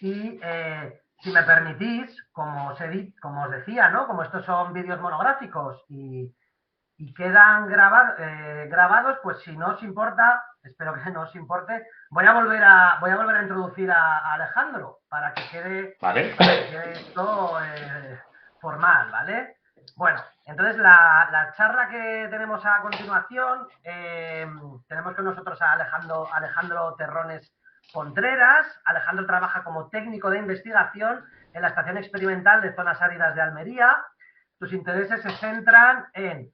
Y si me permitís, como os decía, ¿no? Como estos son vídeos monográficos y quedan grabados, pues si no os importa, espero que no os importe, voy a volver a introducir a Alejandro ¿Vale? para que quede esto formal, ¿vale? Bueno, entonces la charla que tenemos a continuación, tenemos con nosotros a Alejandro Terrones Contreras. Alejandro trabaja como técnico de investigación en la Estación Experimental de Zonas Áridas de Almería. Sus intereses se centran en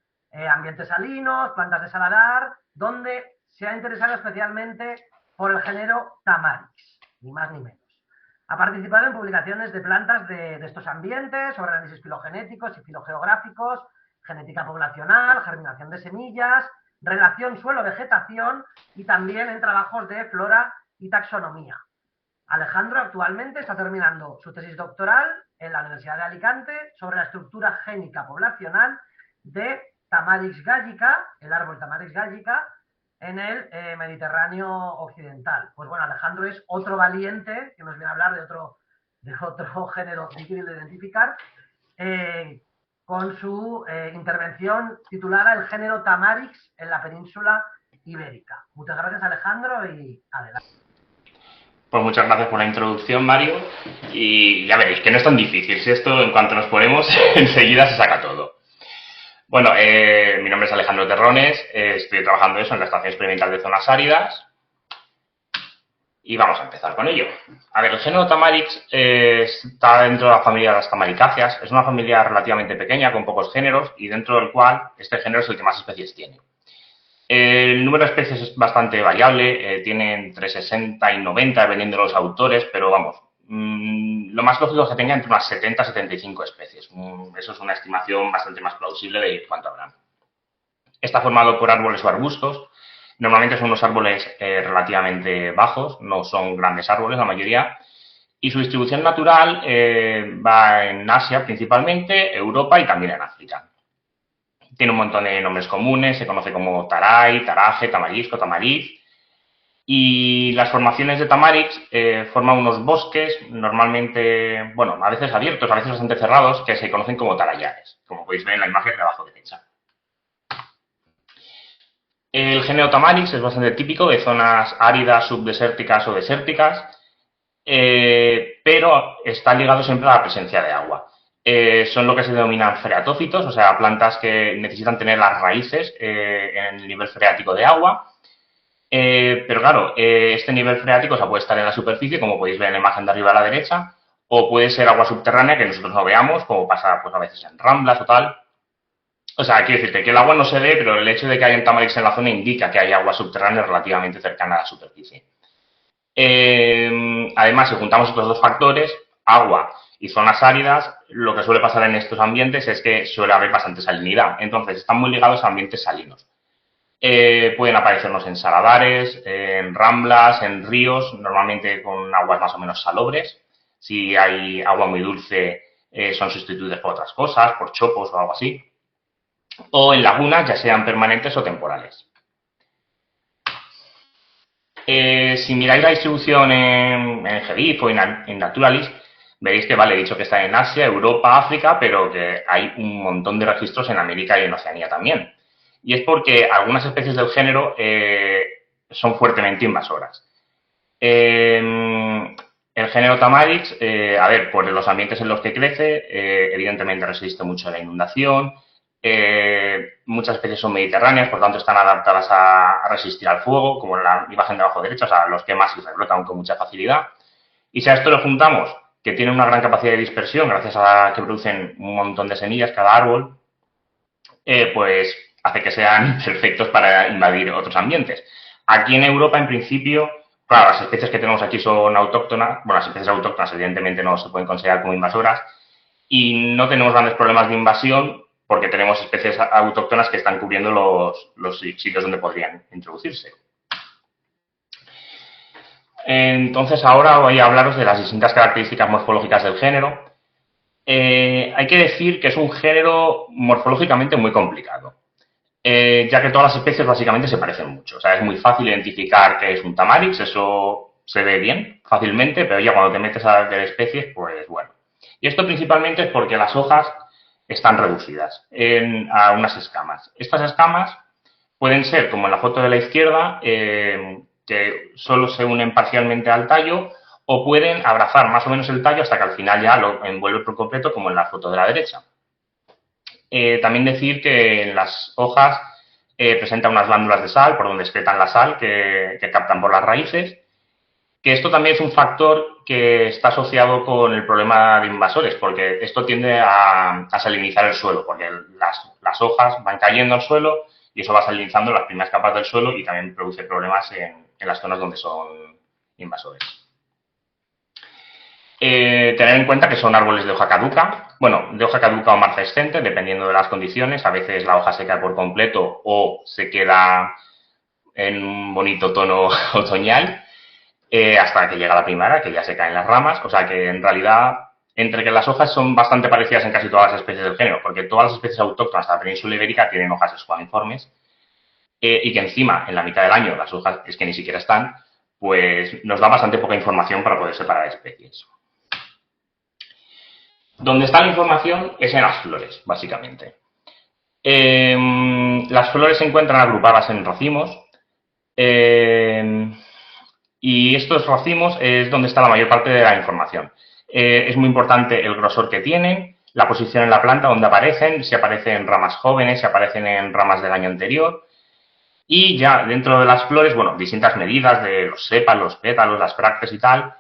ambientes salinos, plantas de saladar, donde se ha interesado especialmente por el género Tamarix, ni más ni menos. Ha participado en publicaciones de plantas de estos ambientes, sobre análisis filogenéticos y filogeográficos, genética poblacional, germinación de semillas, relación suelo-vegetación y también en trabajos de flora y taxonomía. Alejandro actualmente está terminando su tesis doctoral en la Universidad de Alicante sobre la estructura génica poblacional de Tamarix gallica, el árbol Tamarix gallica, en el Mediterráneo occidental. Pues bueno, Alejandro es otro valiente que nos viene a hablar de otro género difícil de identificar, con su intervención titulada El género Tamarix en la península ibérica. Muchas gracias, Alejandro, y adelante. Pues muchas gracias por la introducción, Mario. Y ya veréis que no es tan difícil. Si esto, en cuanto nos ponemos, enseguida se saca todo. Bueno, mi nombre es Alejandro Terrones. Estoy trabajando eso en la Estación Experimental de Zonas Áridas. Y vamos a empezar con ello. A ver, el género Tamarix está dentro de la familia de las Tamaricáceas. Es una familia relativamente pequeña, con pocos géneros, y dentro del cual este género es el que más especies tiene. El número de especies es bastante variable, tiene entre 60 y 90 dependiendo de los autores, pero vamos, lo más lógico es que tenga entre unas 70 y 75 especies. Eso es una estimación bastante más plausible de cuánto habrá. Está formado por árboles o arbustos. Normalmente son unos árboles relativamente bajos, no son grandes árboles la mayoría. Y su distribución natural va en Asia principalmente, Europa y también en África. Tiene un montón de nombres comunes, se conoce como taray, taraje, tamarisco, tamariz. Y las formaciones de Tamarix forman unos bosques, normalmente, bueno, a veces abiertos, a veces bastante cerrados, que se conocen como tarayares, como podéis ver en la imagen de abajo derecha. El género Tamarix es bastante típico de zonas áridas, subdesérticas o desérticas, pero está ligado siempre a la presencia de agua. Son lo que se denominan freatófitos, o sea, plantas que necesitan tener las raíces en el nivel freático de agua. Pero claro, este nivel freático, o sea, puede estar en la superficie, como podéis ver en la imagen de arriba a la derecha, o puede ser agua subterránea que nosotros no veamos, como pasa pues, a veces en ramblas o tal. O sea, quiero decirte que el agua no se ve, pero el hecho de que haya un Tamarix en la zona indica que hay agua subterránea relativamente cercana a la superficie. Además, si juntamos estos dos factores, agua y zonas áridas, lo que suele pasar en estos ambientes es que suele haber bastante salinidad. Entonces, están muy ligados a ambientes salinos. Pueden aparecernos en saladares, en ramblas, en ríos, normalmente con aguas más o menos salobres. Si hay agua muy dulce, son sustituidas por otras cosas, por chopos o algo así. O en lagunas, ya sean permanentes o temporales. Si miráis la distribución en GBIF o en Naturalis, veréis que, vale, he dicho que está en Asia, Europa, África, pero que hay un montón de registros en América y en Oceanía también. Y es porque algunas especies del género son fuertemente invasoras. El género Tamarix, a ver, por los ambientes en los que crece, evidentemente resiste mucho a la inundación. Muchas especies son mediterráneas, por tanto están adaptadas a resistir al fuego, como en la imagen de abajo derecha, o sea, los quemas y rebrotan con mucha facilidad. Y si a esto le juntamos que tienen una gran capacidad de dispersión, gracias a que producen un montón de semillas cada árbol, pues hace que sean perfectos para invadir otros ambientes. Aquí en Europa, en principio, claro, las especies que tenemos aquí son autóctonas, bueno, las especies autóctonas evidentemente no se pueden considerar como invasoras, y no tenemos grandes problemas de invasión porque tenemos especies autóctonas que están cubriendo los sitios donde podrían introducirse. Entonces ahora voy a hablaros de las distintas características morfológicas del género. Hay que decir que es un género morfológicamente muy complicado, ya que todas las especies básicamente se parecen mucho. O sea, es muy fácil identificar que es un Tamarix, eso se ve bien, fácilmente, pero ya cuando te metes a ver especies, pues bueno. Y esto principalmente es porque las hojas están reducidas a unas escamas. Estas escamas pueden ser, como en la foto de la izquierda, que solo se unen parcialmente al tallo, o pueden abrazar más o menos el tallo hasta que al final ya lo envuelve por completo, como en la foto de la derecha. También decir que en las hojas presenta unas glándulas de sal por donde excretan la sal que captan por las raíces, que esto también es un factor que está asociado con el problema de invasores, porque esto tiende a salinizar el suelo, porque las hojas van cayendo al suelo y eso va salinizando las primeras capas del suelo y también produce problemas en las zonas donde son invasores. Tener en cuenta que son árboles de hoja caduca, bueno, de hoja caduca o marcescente, dependiendo de las condiciones. A veces la hoja se cae por completo o se queda en un bonito tono otoñal hasta que llega la primavera, que ya se caen las ramas. O sea que en realidad, entre que las hojas son bastante parecidas en casi todas las especies del género, porque todas las especies autóctonas de la península ibérica tienen hojas escuamiformes, y que encima, en la mitad del año, las hojas es que ni siquiera están, pues nos da bastante poca información para poder separar especies. Donde está la información es en las flores, básicamente. Las flores se encuentran agrupadas en racimos y estos racimos es donde está la mayor parte de la información. Es muy importante el grosor que tienen, la posición en la planta donde aparecen, si aparecen en ramas jóvenes, si aparecen en ramas del año anterior. Y ya dentro de las flores, bueno, distintas medidas de los sépalos, los pétalos, las bractes y tal,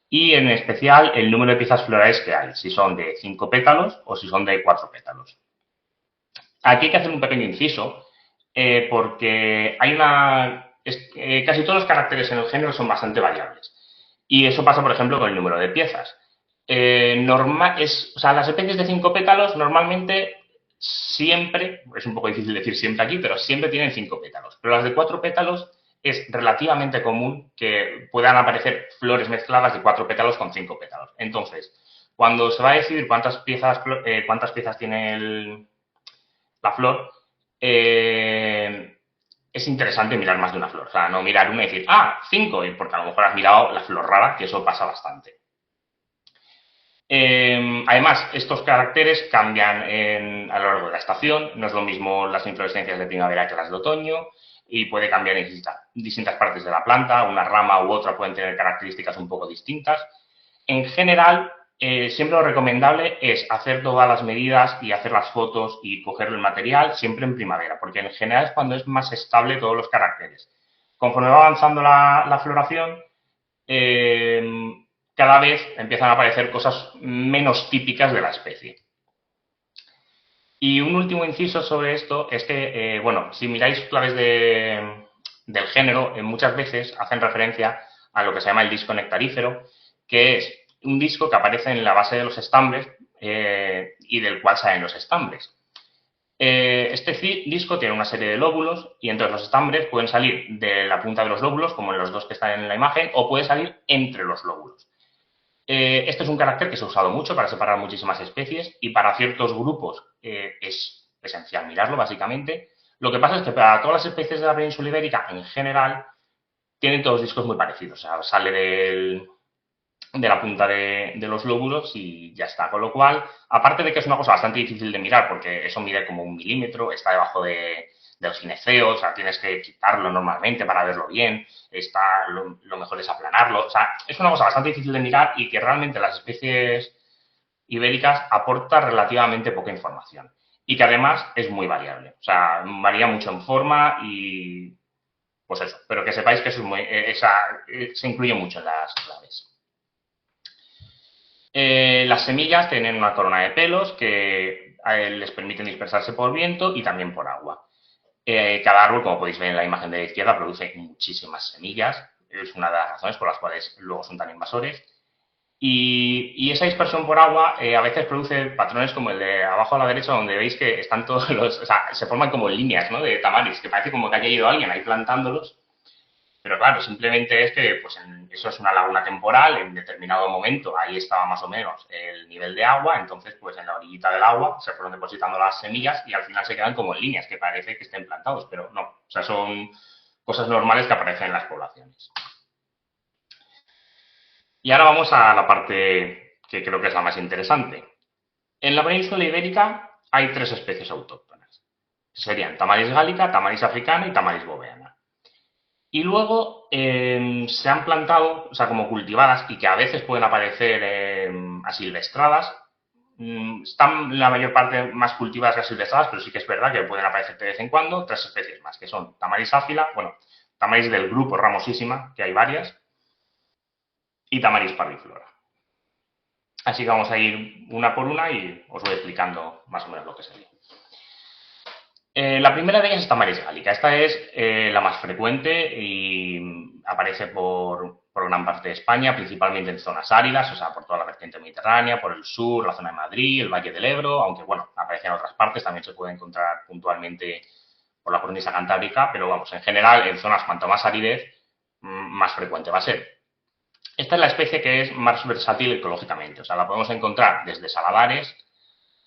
y en especial el número de piezas florales que hay, si son de 5 pétalos o si son de 4 pétalos. Aquí hay que hacer un pequeño inciso, porque hay casi todos los caracteres en el género son bastante variables. Y eso pasa, por ejemplo, con el número de piezas. Las especies de 5 pétalos normalmente siempre, es un poco difícil decir siempre aquí, pero siempre tienen 5 pétalos. Pero las de 4 pétalos es relativamente común que puedan aparecer flores mezcladas de 4 pétalos con 5 pétalos. Entonces, cuando se va a decidir cuántas piezas tiene la flor, es interesante mirar más de una flor. O sea, no mirar una y decir, 5, porque a lo mejor has mirado la flor rara, que eso pasa bastante. Además, estos caracteres cambian a lo largo de la estación. No es lo mismo las inflorescencias de primavera que las de otoño y puede cambiar en distintas partes de la planta. Una rama u otra pueden tener características un poco distintas. En general, siempre lo recomendable es hacer todas las medidas y hacer las fotos y coger el material siempre en primavera, porque en general es cuando es más estable todos los caracteres. Conforme va avanzando la floración, cada vez empiezan a aparecer cosas menos típicas de la especie. Y un último inciso sobre esto es que, si miráis claves del género, muchas veces hacen referencia a lo que se llama el disco nectarífero, que es un disco que aparece en la base de los estambres y del cual salen los estambres. Este disco tiene una serie de lóbulos y entonces los estambres pueden salir de la punta de los lóbulos, como en los dos que están en la imagen, o puede salir entre los lóbulos. Este es un carácter que se ha usado mucho para separar muchísimas especies y para ciertos grupos es esencial mirarlo, básicamente. Lo que pasa es que para todas las especies de la península ibérica, en general, tienen todos discos muy parecidos. O sea, sale de la punta de los lóbulos y ya está. Con lo cual, aparte de que es una cosa bastante difícil de mirar, porque eso mide como 1 milímetro, está debajo del gineceo, o sea, tienes que quitarlo normalmente para verlo bien, lo mejor es aplanarlo, o sea, es una cosa bastante difícil de mirar y que realmente las especies ibéricas aporta relativamente poca información y que además es muy variable, o sea, varía mucho en forma y pues eso, pero que sepáis que eso se incluye mucho en las claves. Las semillas tienen una corona de pelos que les permiten dispersarse por viento y también por agua. Cada árbol, como podéis ver en la imagen de la izquierda, produce muchísimas semillas. Es una de las razones por las cuales luego son tan invasores. Y esa dispersión por agua a veces produce patrones como el de abajo a la derecha, donde veis que están todos o sea, se forman como líneas, ¿no?, de tamaris, que parece como que haya ido alguien ahí plantándolos. Pero claro, simplemente es que pues eso es una laguna temporal, en determinado momento ahí estaba más o menos el nivel de agua, entonces pues en la orillita del agua se fueron depositando las semillas y al final se quedan como en líneas, que parece que estén plantados, pero no, o sea, son cosas normales que aparecen en las poblaciones. Y ahora vamos a la parte que creo que es la más interesante. En la península ibérica hay 3 especies autóctonas. Serían Tamaris gallica, Tamaris africana y Tamaris boveana. Y luego se han plantado, o sea, como cultivadas y que a veces pueden aparecer asilvestradas. Están la mayor parte más cultivadas que asilvestradas, pero sí que es verdad que pueden aparecer de vez en cuando 3 especies más, que son Tamaris áfila, bueno, Tamaris del grupo ramosísima, que hay varias, y Tamaris parviflora. Así que vamos a ir una por una y os voy explicando más o menos lo que sería. La primera de ellas es Tamaris gallica. Esta es la más frecuente y aparece por gran parte de España, principalmente en zonas áridas, o sea, por toda la vertiente mediterránea, por el sur, la zona de Madrid, el Valle del Ebro, aunque bueno, aparece en otras partes, también se puede encontrar puntualmente por la cornisa cantábrica, pero vamos, en general, en zonas cuanto más aridez, más frecuente va a ser. Esta es la especie que es más versátil ecológicamente, o sea, la podemos encontrar desde saladares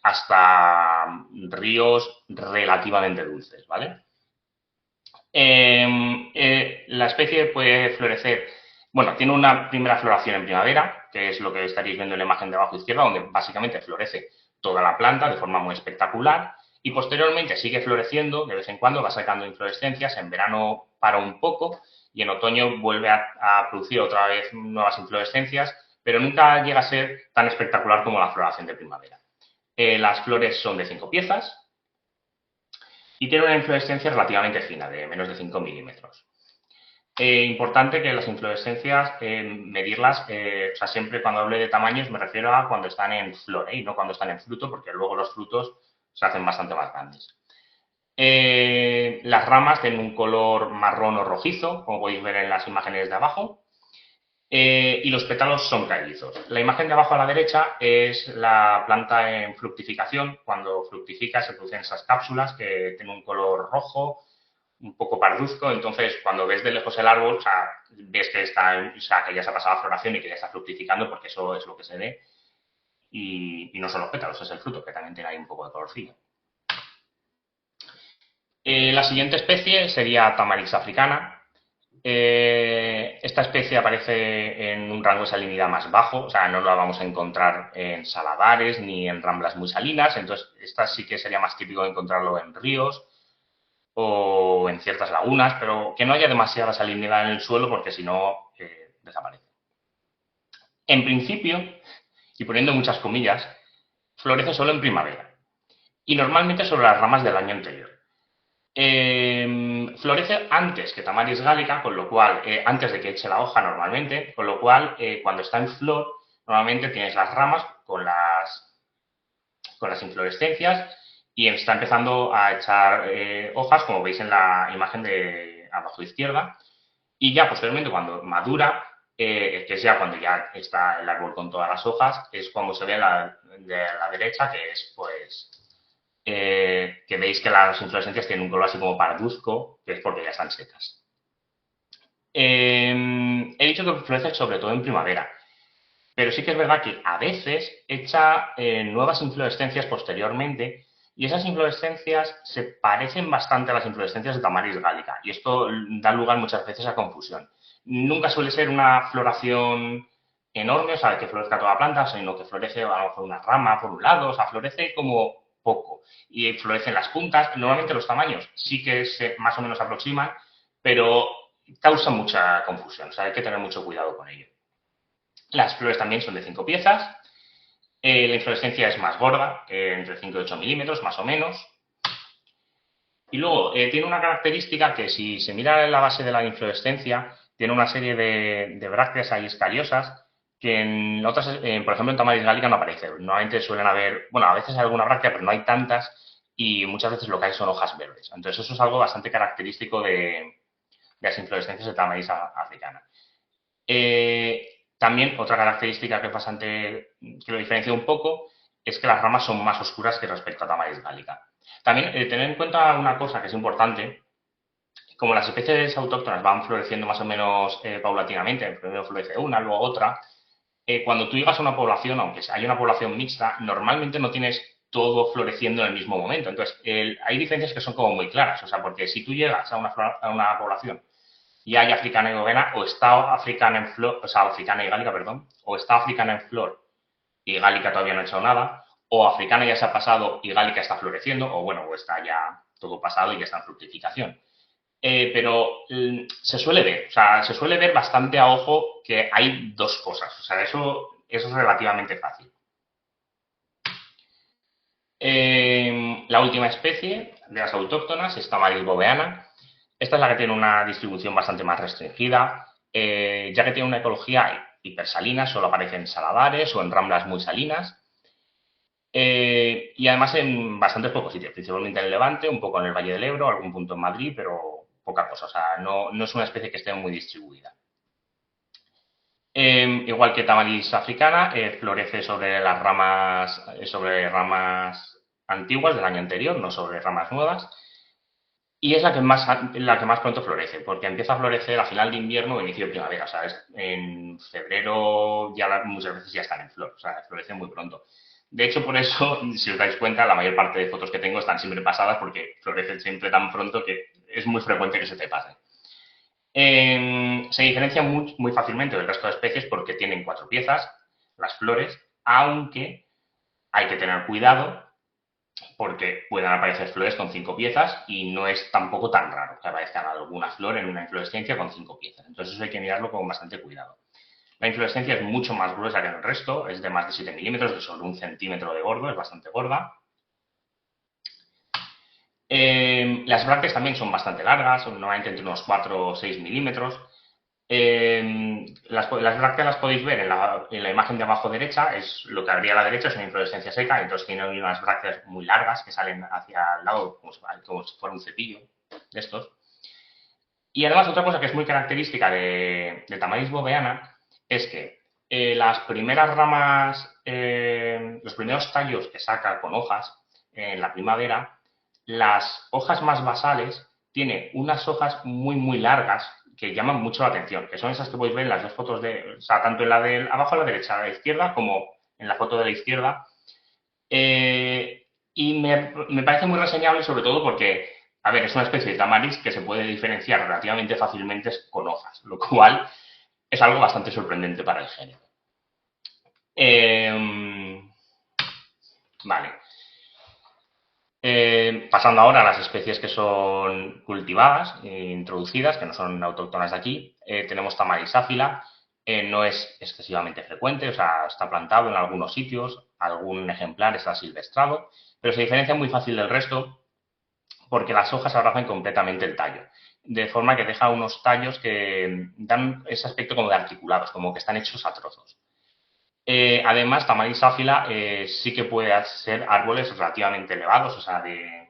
hasta ríos relativamente dulces, ¿vale? La especie puede florecer, bueno, tiene una primera floración en primavera, que es lo que estaréis viendo en la imagen de abajo izquierda, donde básicamente florece toda la planta de forma muy espectacular y posteriormente sigue floreciendo, de vez en cuando va sacando inflorescencias, en verano para un poco y en otoño vuelve a producir otra vez nuevas inflorescencias, pero nunca llega a ser tan espectacular como la floración de primavera. Las flores son de 5 piezas y tienen una inflorescencia relativamente fina, de menos de 5 milímetros. Importante que las inflorescencias, medirlas, o sea, siempre cuando hable de tamaños me refiero a cuando están en flor, y no cuando están en fruto, porque luego los frutos se hacen bastante más grandes. Las ramas tienen un color marrón o rojizo, como podéis ver en las imágenes de abajo, y los pétalos son caídos. La imagen de abajo a la derecha es la planta en fructificación. Cuando fructifica se producen esas cápsulas que tienen un color rojo, un poco parduzco. Entonces, cuando ves de lejos el árbol, o sea, ves que, está, o sea, que ya se ha pasado la floración y que ya está fructificando, porque eso es lo que se ve. Y no son los pétalos, es el fruto, que también tiene ahí un poco de colorcillo. La siguiente especie sería Tamaris africana. Esta especie aparece en un rango de salinidad más bajo, o sea, no la vamos a encontrar en saladares ni en ramblas muy salinas, entonces esta sí que sería más típico de encontrarlo en ríos o en ciertas lagunas, pero que no haya demasiada salinidad en el suelo porque si no desaparece. En principio, y poniendo muchas comillas, florece solo en primavera y normalmente sobre las ramas del año anterior. Florece antes que Tamaris gallica, con lo cual, antes de que eche la hoja normalmente, con lo cual, cuando está en flor, normalmente tienes las ramas con las inflorescencias y está empezando a echar hojas, como veis en la imagen de abajo izquierda, y ya posteriormente cuando madura, que es ya cuando ya está el árbol con todas las hojas, es cuando se ve de la derecha, que es pues que veis que las inflorescencias tienen un color así como parduzco, que es porque ya están secas. He dicho que florece sobre todo en primavera, pero sí que es verdad que a veces echa nuevas inflorescencias posteriormente y esas inflorescencias se parecen bastante a las inflorescencias de Tamaris gallica y esto da lugar muchas veces a confusión. Nunca suele ser una floración enorme, o sea, que florezca toda la planta, sino que florece a lo mejor una rama por un lado, o sea, florece como poco y florecen las puntas. Normalmente los tamaños sí que se más o menos aproximan, pero causa mucha confusión, o sea, hay que tener mucho cuidado con ello. Las flores también son de 5 piezas. La inflorescencia es más gorda, entre 5 y 8 milímetros, más o menos. Y luego tiene una característica que si se mira en la base de la inflorescencia, tiene una serie de brácteas ahí escariosas que en otras, por ejemplo, en Tamaris gallica no aparece. Normalmente suelen haber, bueno, a veces hay alguna bráctea, pero no hay tantas y muchas veces lo que hay son hojas verdes. Entonces eso es algo bastante característico de las inflorescencias de Tamaris africana. También otra característica que es bastante, que lo diferencia un poco, es que las ramas son más oscuras que respecto a Tamaris gallica. También tener en cuenta una cosa que es importante, como las especies autóctonas van floreciendo más o menos paulatinamente, primero florece una, luego otra, cuando tú llegas a una población, aunque hay una población mixta, normalmente no tienes todo floreciendo en el mismo momento. Entonces, hay diferencias que son como muy claras, o sea, porque si tú llegas a una población y hay africana y bovena, o está africana en flor, o sea, africana y gálica, perdón, o está africana en flor y gálica todavía no ha hecho nada, o africana ya se ha pasado y gálica está floreciendo, o bueno, o está ya todo pasado y ya está en fructificación. Pero se suele ver, o sea, se suele ver bastante a ojo que hay dos cosas, o sea, eso es relativamente fácil. La última especie de las autóctonas es Tamaris boveana. Esta es la que tiene una distribución bastante más restringida, ya que tiene una ecología hipersalina, solo aparece en saladares o en ramblas muy salinas. Y además en bastantes pocos sitios, principalmente en el Levante, un poco en el Valle del Ebro, algún punto en Madrid, pero poca cosa. O sea, no es una especie que esté muy distribuida. Igual que Tamaris africana, florece sobre ramas antiguas del año anterior, no sobre ramas nuevas. Y es la que más pronto florece, porque empieza a florecer a final de invierno o inicio de primavera. O sea, en febrero ya muchas veces ya están en flor, o sea, florece muy pronto. De hecho, por eso, si os dais cuenta, la mayor parte de fotos que tengo están siempre pasadas porque florecen siempre tan pronto que es muy frecuente que se te pase. Se diferencia muy fácilmente del resto de especies porque tienen 4 piezas, las flores, aunque hay que tener cuidado porque pueden aparecer flores con 5 piezas y no es tampoco tan raro que aparezca alguna flor en una inflorescencia con 5 piezas. Entonces eso hay que mirarlo con bastante cuidado. La inflorescencia es mucho más gruesa que en el resto, es de más de 7 milímetros, de sobre 1 centímetro de gordo, es bastante gorda. Las brácteas también son bastante largas, son normalmente entre unos 4 o 6 milímetros. Las brácteas las podéis ver en la imagen de abajo derecha, es lo que habría a la derecha, es una inflorescencia seca, entonces tiene unas brácteas muy largas que salen hacia el lado como si fuera un cepillo de estos. Y además otra cosa que es muy característica de Tamaris boveana es que las primeras ramas, los primeros tallos que saca con hojas en la primavera, las hojas más basales tienen unas hojas muy largas que llaman mucho la atención, que son esas que podéis ver en las dos fotos o sea, tanto en la de abajo a la derecha, a la izquierda, como en la foto de la izquierda. Y me parece muy reseñable sobre todo porque, a ver, es una especie de tamaris que se puede diferenciar relativamente fácilmente con hojas, lo cual es algo bastante sorprendente para el género. Vale. Pasando ahora a las especies que son cultivadas e introducidas, que no son autóctonas de aquí, tenemos Tamaris áfila, no es excesivamente frecuente, o sea, está plantado en algunos sitios, algún ejemplar está silvestrado, pero se diferencia muy fácil del resto porque las hojas abrazan completamente el tallo, de forma que deja unos tallos que dan ese aspecto como de articulados, como que están hechos a trozos. Además, Tamaris áfila sí que puede ser árboles relativamente elevados, o sea, de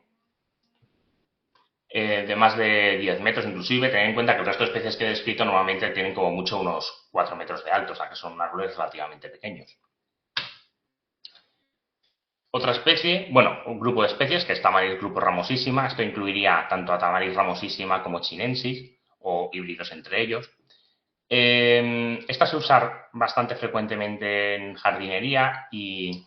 más de 10 metros inclusive. Tened en cuenta que el resto de especies que he descrito normalmente tienen como mucho unos 4 metros de alto, o sea, que son árboles relativamente pequeños. Otra especie, bueno, un grupo de especies que es Tamaris grupo ramosísima. Esto incluiría tanto a Tamaris ramosísima como chinensis o híbridos entre ellos. Esta se usa bastante frecuentemente en jardinería y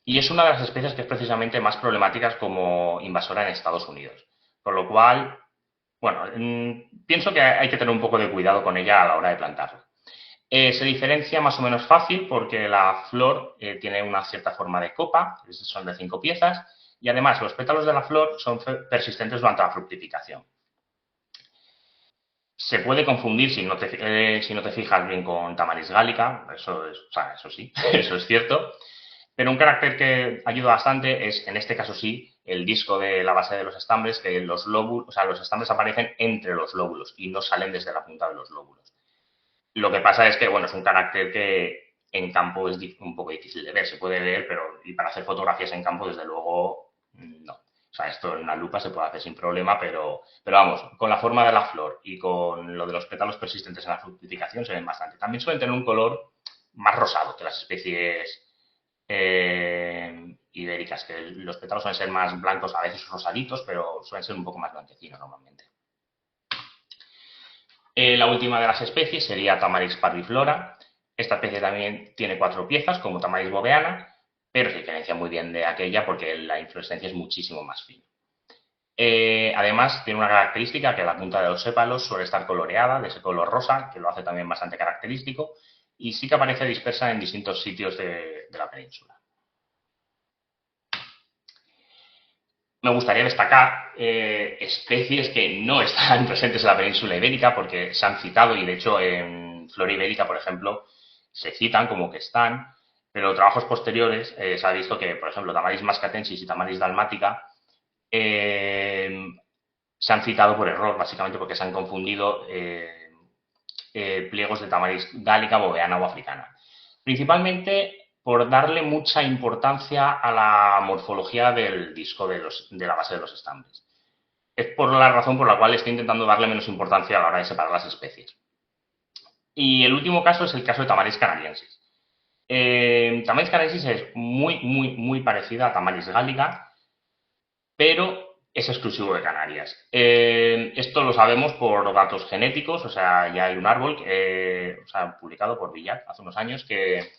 es una de las especies que es precisamente más problemáticas como invasora en Estados Unidos. Por lo cual, bueno, pienso que hay que tener un poco de cuidado con ella a la hora de plantarla. Se diferencia más o menos fácil porque la flor tiene una cierta forma de copa, son de 5 piezas, y además los pétalos de la flor son persistentes durante la fructificación. Se puede confundir si no te fijas bien con Tamaris gallica, o sea, eso sí, eso es cierto, pero un carácter que ayuda bastante es, en este caso sí, el disco de la base de los estambres, que los lóbulos, o sea, los estambres aparecen entre los lóbulos y no salen desde la punta de los lóbulos. Lo que pasa es que, bueno, es un carácter que en campo es un poco difícil de ver, se puede ver, pero y para hacer fotografías en campo, desde luego, no. O sea, esto en una lupa se puede hacer sin problema, pero vamos, con la forma de la flor y con lo de los pétalos persistentes en la fructificación se ven bastante. También suelen tener un color más rosado que las especies ibéricas, que los pétalos suelen ser más blancos, a veces rosaditos, pero suelen ser un poco más blanquecinos normalmente. La última de las especies sería Tamaris parviflora. Esta especie también tiene 4 piezas, como Tamaris boveana, pero se diferencia muy bien de aquella porque la inflorescencia es muchísimo más fina. Además, tiene una característica que la punta de los sépalos suele estar coloreada, de ese color rosa, que lo hace también bastante característico, y sí que aparece dispersa en distintos sitios de la península. Me gustaría destacar especies que no están presentes en la península ibérica porque se han citado y de hecho en Flora Ibérica, por ejemplo, se citan como que están, pero trabajos posteriores se ha visto que, por ejemplo, Tamaris mascatensis y Tamaris dalmática se han citado por error, básicamente porque se han confundido pliegos de Tamaris gálica, boveana o africana. Principalmente por darle mucha importancia a la morfología del disco de la base de los estambres. Es por la razón por la cual estoy intentando darle menos importancia a la hora de separar las especies. Y el último caso es el caso de Tamaris canariensis. Tamaris canariensis es muy parecida a Tamaris gallica, pero es exclusivo de Canarias. Esto lo sabemos por datos genéticos, o sea, ya hay un árbol publicado por Villac hace unos años que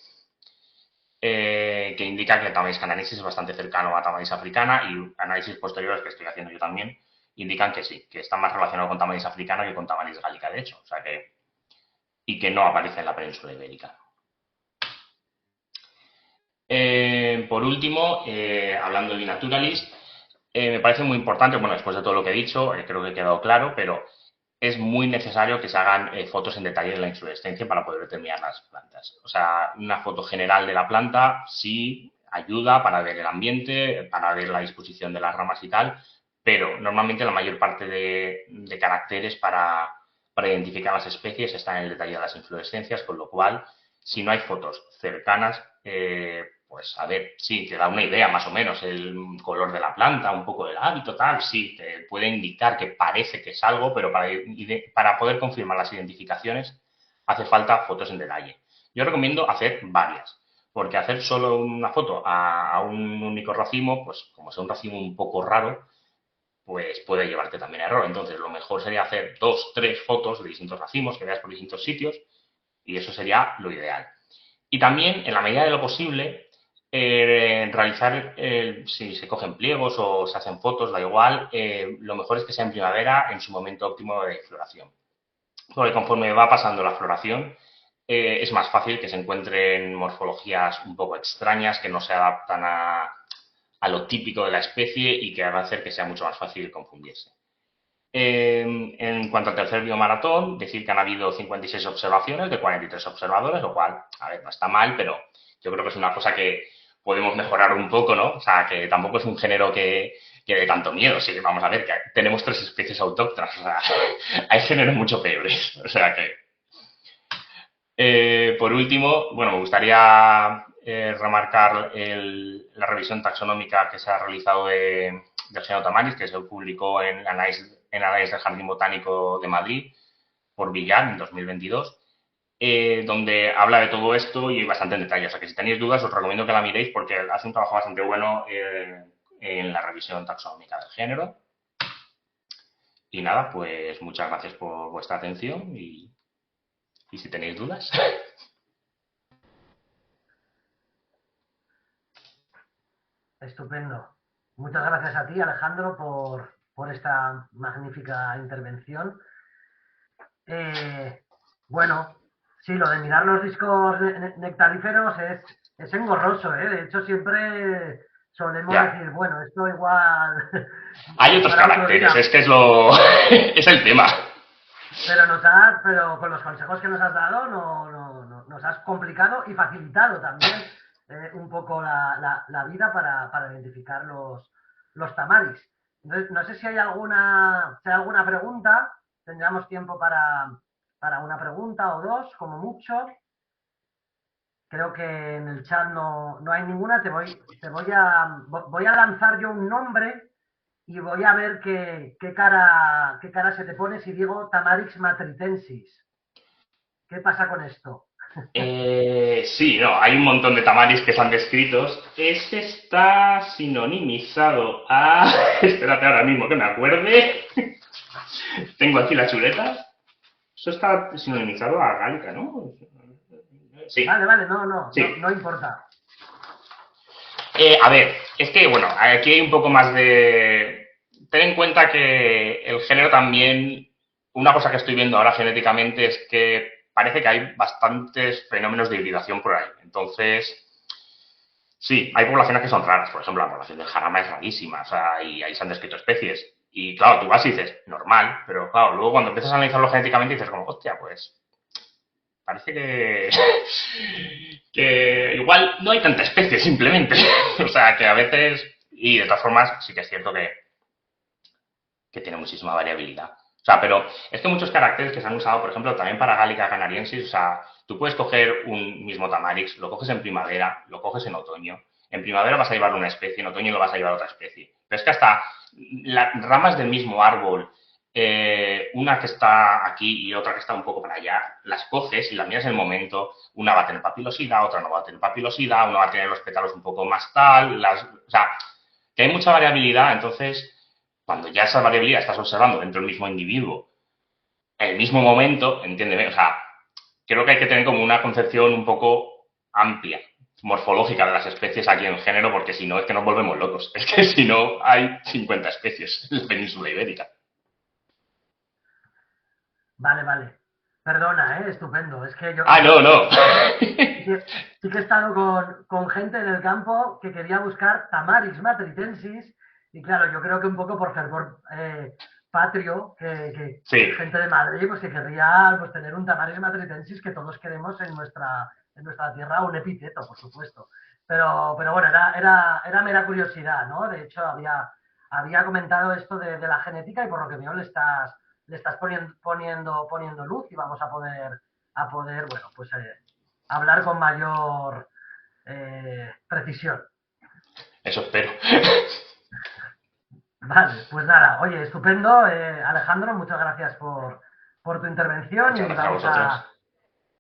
indica que Tamaris canariensis es bastante cercano a Tamaris africana y análisis posteriores que estoy haciendo yo también indican que sí, que está más relacionado con Tamaris africana que con Tamaris gallica, de hecho, o sea y que no aparece en la península ibérica. Por último, hablando de Naturalis, me parece muy importante, bueno, después de todo lo que he dicho, creo que ha quedado claro, pero es muy necesario que se hagan fotos en detalle de la inflorescencia para poder determinar las plantas. O sea, una foto general de la planta sí ayuda para ver el ambiente, para ver la disposición de las ramas y tal, pero normalmente la mayor parte de caracteres para identificar las especies están en el detalle de las inflorescencias, con lo cual, si no hay fotos cercanas, pues a ver, sí, te da una idea más o menos, el color de la planta, un poco del hábito, tal, sí, te puede indicar que parece que es algo, pero para poder confirmar las identificaciones hace falta fotos en detalle. Yo recomiendo hacer varias, porque hacer solo una foto a un único racimo, pues como es un racimo un poco raro, pues puede llevarte también a error. Entonces, lo mejor sería hacer 2, 3 fotos de distintos racimos que veas por distintos sitios y eso sería lo ideal. Y también, en la medida de lo posible, realizar, si se cogen pliegos o se hacen fotos, da igual, lo mejor es que sea en primavera, en su momento óptimo de floración. Porque conforme va pasando la floración, es más fácil que se encuentren morfologías un poco extrañas que no se adaptan a lo típico de la especie y que va a hacer que sea mucho más fácil confundirse. En cuanto al tercer biomaratón, decir que han habido 56 observaciones de 43 observadores, lo cual, a ver, no está mal, pero yo creo que es una cosa que podemos mejorar un poco, ¿no? O sea, que tampoco es un género que dé tanto miedo. Sí, vamos a ver, que tenemos 3 especies autóctonas, o sea, hay géneros mucho peores. O sea que, por último, bueno, me gustaría remarcar la revisión taxonómica que se ha realizado del genio Tamaris, que se publicó en Análisis del Jardín Botánico de Madrid por Villar en 2022, donde habla de todo esto y bastante en detalle. O sea que si tenéis dudas os recomiendo que la miréis porque hace un trabajo bastante bueno en la revisión taxonómica del género. Y nada, pues muchas gracias por vuestra atención y si tenéis dudas. Estupendo. Muchas gracias a ti, Alejandro, por esta magnífica intervención. Bueno, sí, lo de mirar los discos nectaríferos es engorroso, ¿eh? De hecho, siempre solemos Ya. decir, bueno, esto igual Hay otros para otro día. caracteres, es que es lo es el tema. Pero con los consejos que nos has dado nos has complicado y facilitado también un poco la vida para identificar los tamaris. Entonces, no sé si hay alguna pregunta. Tendríamos tiempo para una pregunta o dos, como mucho. Creo que en el chat no hay ninguna. Voy a lanzar yo un nombre y voy a ver qué cara se te pone si digo Tamarix matritensis. ¿Qué pasa con esto? Sí, no, hay un montón de tamaris que están descritos. Este está sinonimizado a... Espérate ahora mismo que me acuerde. Tengo aquí la chuleta. Eso está sinonimizado a gálica, ¿no? Sí. Vale, Sí. no importa. A ver, es que, bueno, aquí hay un poco más ten en cuenta que el género también, una cosa que estoy viendo ahora genéticamente es que parece que hay bastantes fenómenos de hibridación por ahí. Entonces, sí, hay poblaciones que son raras. Por ejemplo, la población del jarama es rarísima, o sea, y ahí se han descrito especies. Y claro, tú vas y dices, normal, pero claro, luego cuando empiezas a analizarlo genéticamente dices como, hostia, pues parece que, que igual no hay tanta especie simplemente. O sea, que a veces, y de todas formas, sí que es cierto que tiene muchísima variabilidad. O sea, pero es que muchos caracteres que se han usado, por ejemplo, también para Gallica canariensis, o sea, tú puedes coger un mismo tamarix, lo coges en primavera, lo coges en otoño. En primavera vas a llevar una especie, en otoño lo vas a llevar otra especie. Pero es que hasta las ramas del mismo árbol, una que está aquí y otra que está un poco para allá, las coges y las miras en el momento, una va a tener papilosidad, otra no va a tener papilosidad, una va a tener los pétalos un poco más tal, o sea, que hay mucha variabilidad, entonces cuando ya esa variabilidad estás observando dentro del mismo individuo, en el mismo momento, entiéndeme, o sea, creo que hay que tener como una concepción un poco amplia, morfológica de las especies aquí en el género, porque si no es que nos volvemos locos. Es que si no hay 50 especies en la península ibérica. Vale, vale. Perdona, estupendo. Es que Ah, no, no. sí que he estado con gente en el campo que quería buscar Tamarix matritensis y claro, yo creo que un poco por fervor patrio, que Sí, gente de Madrid pues que querría pues, tener un Tamarix matritensis que todos queremos en nuestra tierra, un epíteto, por supuesto. Pero bueno, era mera curiosidad, ¿no? De hecho, había comentado esto de la genética y por lo que veo le estás poniendo luz y vamos a poder bueno, pues hablar con mayor precisión. eso espero. Vale, pues nada, oye, estupendo, Alejandro, muchas gracias por tu intervención Muchas y gracias a vamos vosotros.